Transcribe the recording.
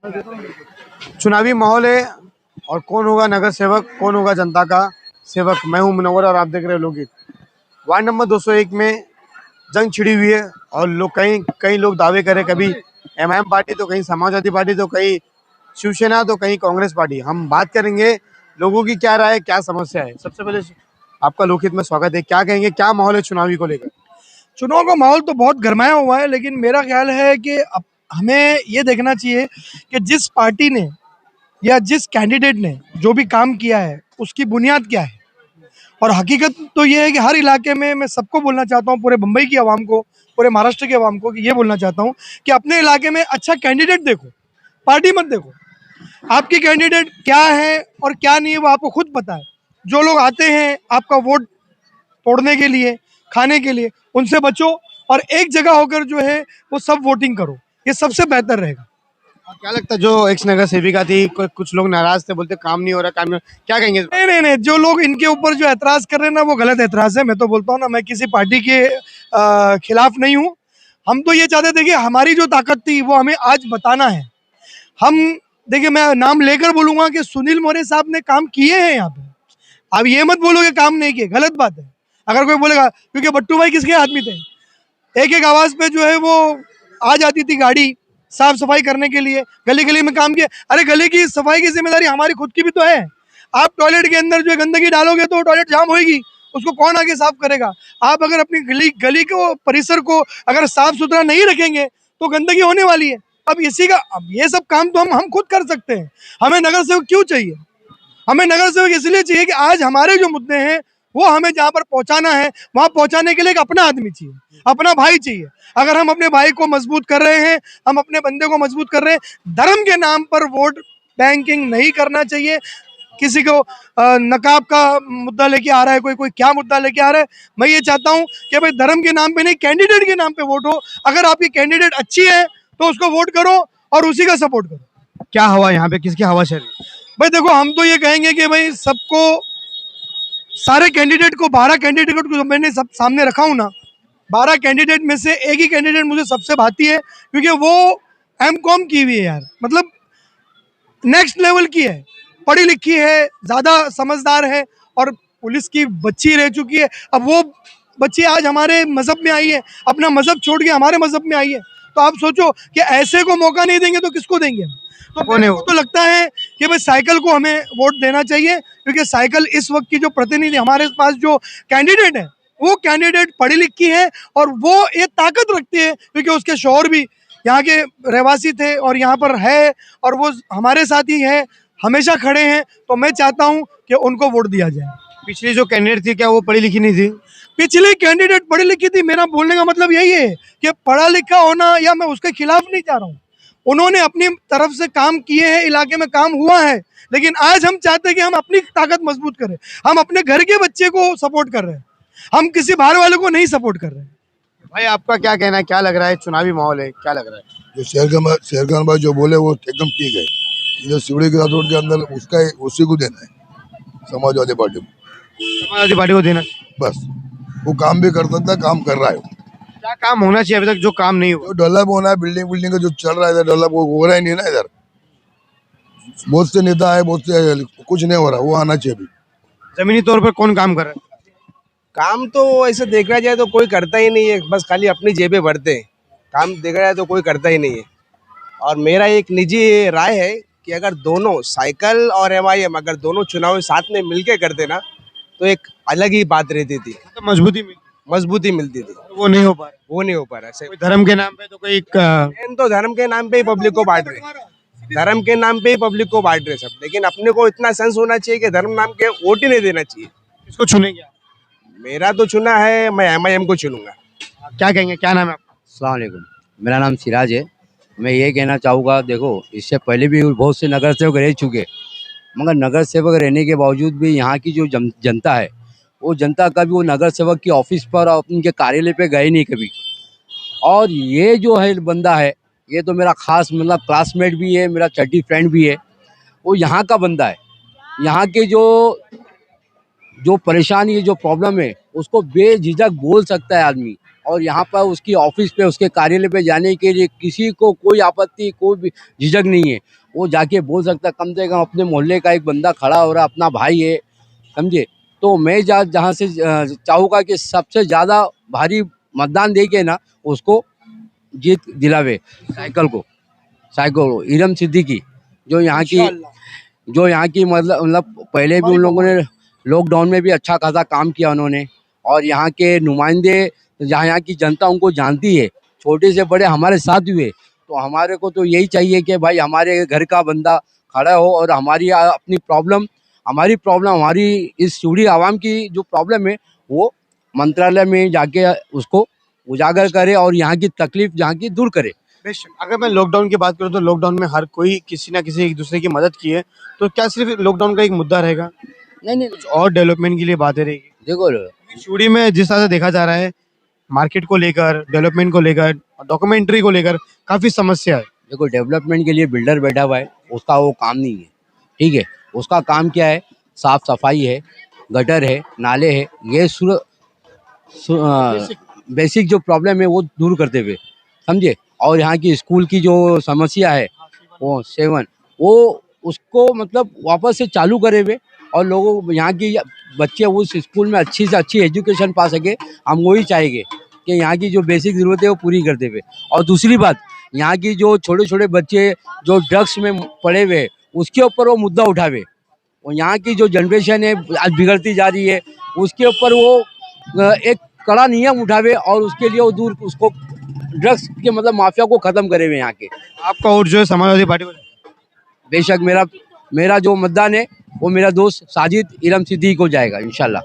चुनावी माहौल है और कौन होगा नगर सेवक, कौन होगा जनता का सेवक। मैं हूं मुनव्वर और आप देख रहे हैं लोकहित। वार्ड नंबर 201 में जंग छिड़ी हुई है और लोग कई कई लोग दावे करें, कभी एमआईएम पार्टी तो कहीं समाजवादी पार्टी तो कहीं शिवसेना तो कहीं कांग्रेस पार्टी। हम बात करेंगे लोगों की क्या राय है, क्या समस्या है। सबसे पहले आपका लोकहित में स्वागत है। क्या कहेंगे, क्या माहौल है चुनावी को लेकर? चुनाव का माहौल तो बहुत गरमाया हुआ है, लेकिन मेरा ख्याल है कि अब हमें ये देखना चाहिए कि जिस पार्टी ने या जिस कैंडिडेट ने जो भी काम किया है उसकी बुनियाद क्या है। और हकीकत तो ये है कि हर इलाके में मैं सबको बोलना चाहता हूँ, पूरे मुंबई की आवाम को, पूरे महाराष्ट्र की आवाम को, कि ये बोलना चाहता हूँ कि अपने इलाके में अच्छा कैंडिडेट देखो, पार्टी मत देखो। आपकी कैंडिडेट क्या है और क्या नहीं है वो आपको खुद पता है। जो लोग आते हैं आपका वोट तोड़ने के लिए, खाने के लिए, उनसे बचो और एक जगह होकर जो है वो सब वोटिंग करो, ये सबसे बेहतर रहेगा। और क्या लगता है, जो एक्स नगर सेविका थी, कुछ लोग नाराज थे, बोलते काम नहीं हो रहा, काम नहीं हो रहा। क्या कहेंगे इस बारे नहीं नहीं नहीं, जो लोग इनके ऊपर जो एतराज कर रहे हैं ना, वो गलत एतराज है। मैं तो बोलता हूँ ना, मैं किसी पार्टी के खिलाफ नहीं हूँ। हम तो ये चाहते थे कि हमारी जो ताकत थी वो हमें आज बताना है। हम देखिए, मैं नाम लेकर बोलूंगा कि सुनील मोरे साहब ने काम किए हैं यहाँ पे। अब ये मत बोलो कि काम नहीं किए, गलत बात है। अगर कोई बोलेगा, क्योंकि बट्टू भाई किसके आदमी थे, एक एक आवाज पे जो है वो आ जाती थी गाड़ी साफ सफाई करने के लिए, गली गली में काम किया। अरे गली की सफाई की जिम्मेदारी हमारी खुद की भी तो है। आप टॉयलेट के अंदर जो है गंदगी डालोगे तो टॉयलेट जाम होगी, उसको कौन आगे साफ करेगा। आप अगर अपनी गली गली को, परिसर को अगर साफ सुथरा नहीं रखेंगे तो गंदगी होने वाली है। अब ये सब काम तो हम खुद कर सकते हैं। हमें नगर सेवक क्यों चाहिए? हमें नगर सेवक इसलिए चाहिए कि आज हमारे जो मुद्दे हैं वो हमें जहाँ पर पहुंचाना है, वहां पहुंचाने के लिए एक अपना आदमी चाहिए, अपना भाई चाहिए। अगर हम अपने भाई को मजबूत कर रहे हैं, हम अपने बंदे को मजबूत कर रहे हैं, धर्म के नाम पर वोट बैंकिंग नहीं करना चाहिए। किसी को नकाब का मुद्दा लेके आ रहा है, कोई कोई क्या मुद्दा लेके आ रहा है। मैं ये चाहता हूँ कि भाई धर्म के नाम पे नहीं, कैंडिडेट के नाम पे वोट हो। अगर आपकी कैंडिडेट अच्छी है तो उसको वोट करो और उसी का सपोर्ट करो। में? क्या हवा यहाँ पे, किसकी हवा चल रही है? भाई देखो, हम तो ये कहेंगे कि भाई सबको, सारे कैंडिडेट को, 12 कैंडिडेट को जो मैंने सब सामने रखा हूं ना, 12 कैंडिडेट में से एक ही कैंडिडेट मुझे सबसे भाती है, क्योंकि वो एमकॉम की हुई है यार। मतलब नेक्स्ट लेवल की है, पढ़ी लिखी है, ज़्यादा समझदार है और पुलिस की बच्ची रह चुकी है। अब वो बच्ची आज हमारे मज़हब में आई है, अपना मज़हब छोड़ के हमारे मज़हब में आई है। तो आप सोचो कि ऐसे को मौका नहीं देंगे तो किसको देंगे हम? तो कौन है मेरे वो? को तो लगता है कि भाई साइकिल को हमें वोट देना चाहिए, क्योंकि साइकिल इस वक्त की जो प्रतिनिधि हमारे पास जो कैंडिडेट है, वो कैंडिडेट पढ़ी लिखी है और वो ये ताकत रखती है, क्योंकि उसके शौहर भी यहाँ के रहवासी थे और यहाँ पर है और वो हमारे साथ ही है, हमेशा खड़े हैं। तो मैं चाहता हूँ कि उनको वोट दिया जाए। पिछली जो कैंडिडेट थी, क्या वो पढ़ी लिखी नहीं थी? पिछले कैंडिडेट पढ़ी लिखी थी, मेरा बोलने का मतलब यही है कि पढ़ा लिखा होना, या मैं उसके खिलाफ नहीं जा रहा हूँ। उन्होंने अपनी तरफ से काम किए हैं, इलाके में काम हुआ है, लेकिन आज हम चाहते हैं कि हम अपनी ताकत मजबूत करें। हम अपने घर के बच्चे को सपोर्ट कर रहे हैं, हम किसी बाहर वाले को नहीं सपोर्ट कर रहे हैं। भाई आपका क्या कहना है, क्या लग रहा है चुनावी माहौल है, क्या लग रहा है? जो शेरखान भाई जो बोले वो एकदम ठीक है। इधर सिवड़ी के रोड के अंदर उसी को देना है, समाजवादी पार्टी को। समाजवादी पार्टी को देना। बस वो काम भी कर सकता है, काम कर रहा है वो। क्या काम होना चाहिए अभी तक जो काम नहीं हुआ? जो डेवलप होना है, बिल्डिंग का जो चल रहा है इधर, डेवलप हो रहा ही नहीं ना इधर। बहुत से नेता है, बहुत से, कुछ नहीं हो रहा, वो आना चाहिए अभी। जमीनी तौर पर कौन काम कर रहा है? काम तो ऐसे देखा जाए तो कोई करता ही नहीं है, बस खाली अपनी जेबें भरते हैं। काम देखा जाए तो कोई करता ही नहीं है। और मेरा एक निजी राय है कि अगर दोनों साइकिल और एमआईएम अगर दोनों चुनाव साथ में मिलके करते ना, तो एक अलग ही बात रहती थी, तो मजबूती मिलती थी। वो नहीं हो पा रहा। वो नहीं हो पा रहा है। कोई धर्म के नाम पे तो कोई मेन तो धर्म के नाम पे ही पब्लिक को बांट रहे, धर्म के नाम पे ही पब्लिक को बांट रहे सब। लेकिन अपने को इतना सेंस होना चाहिए कि धर्म नाम के वोट ही नहीं देना चाहिए। किसको चुनेंगे आप? मेरा तो चुना है, मैं एमआईएम को चुनूंगा। क्या कहेंगे, क्या नाम है आपका? अस्सलाम वालेकुम, मेरा नाम सिराज है। मैं ये कहना चाहूँगा, देखो इससे पहले भी बहुत से नगर सेवक रह चुके, मगर नगर सेवक रहने के बावजूद भी यहाँ की जो जनता है, वो जनता कभी वो नगर सेवक की ऑफिस पर और उनके कार्यालय पे गए नहीं कभी। और ये जो है बंदा है, ये तो मेरा खास मतलब क्लासमेट भी है, मेरा चड्डी फ्रेंड भी है। वो यहाँ का बंदा है, यहाँ के जो परेशानी है, जो प्रॉब्लम है, उसको बेझिझक बोल सकता है आदमी। और यहाँ पर उसकी ऑफिस पे उसके कार्यालय पे जाने के लिए किसी को कोई आपत्ति कोई भी झिझक नहीं है। वो जाके बोल सकता है, कम से कम अपने मोहल्ले का एक बंदा खड़ा हो रहा, अपना भाई है, समझे। तो मैं जहाँ से चाहूँगा कि सबसे ज़्यादा भारी मतदान दे के ना उसको जीत दिलावे साइकिल इरम सिद्दीकी जो यहाँ की मतलब पहले भी उन लोगों ने लॉकडाउन में भी अच्छा खासा काम किया उन्होंने। और यहाँ के नुमाइंदे जहाँ यहाँ की जनता उनको जानती है, छोटे से बड़े हमारे साथ हुए। तो हमारे को तो यही चाहिए कि भाई हमारे घर का बंदा खड़ा हो और हमारी हमारी इस सूढ़ी आवाम की जो प्रॉब्लम है वो मंत्रालय में जाके उसको उजागर करे और यहाँ की तकलीफ जहाँ की दूर करे। बेशक, अगर मैं लॉकडाउन की बात करूं तो लॉकडाउन में हर कोई किसी ना किसी एक दूसरे की मदद की है, तो क्या सिर्फ लॉकडाउन का एक मुद्दा रहेगा? नहीं कुछ और डेवलपमेंट के लिए बातें रहेगी? देखो सूडी में जिस तरह से देखा जा रहा है, मार्केट को लेकर, डेवलपमेंट को लेकर, डॉक्यूमेंट्री को लेकर काफी समस्या है। देखो डेवलपमेंट के लिए बिल्डर बैठा हुआ है, उसका वो काम नहीं है, ठीक है। उसका काम क्या है, साफ सफाई है, गटर है, नाले है, ये बेसिक जो प्रॉब्लम है वो दूर करते हुए, समझे। और यहाँ की स्कूल की जो समस्या है वो 7 वो उसको मतलब वापस से चालू करे हुए और लोगों यहाँ की बच्चे उस स्कूल में अच्छी से अच्छी एजुकेशन पा सके। हम वही चाहेंगे कि यहाँ की जो बेसिक ज़रूरत है वो पूरी करते हुए। और दूसरी बात, यहाँ की जो छोटे छोटे बच्चे जो ड्रग्स में पड़े हुए उसके ऊपर वो मुद्दा उठावे। और यहाँ की जो जनरेशन है आज बिगड़ती जा रही है, उसके ऊपर वो एक कड़ा नियम उठावे और उसके लिए वो दूर उसको ड्रग्स के मतलब माफिया को खत्म करे हुए यहाँ के। आपका वोट जो है समाजवादी पार्टी को? बेशक मेरा जो मतदान है वो मेरा दोस्त साजिद इरम सिद्दीकी को जाएगा इंशाल्लाह।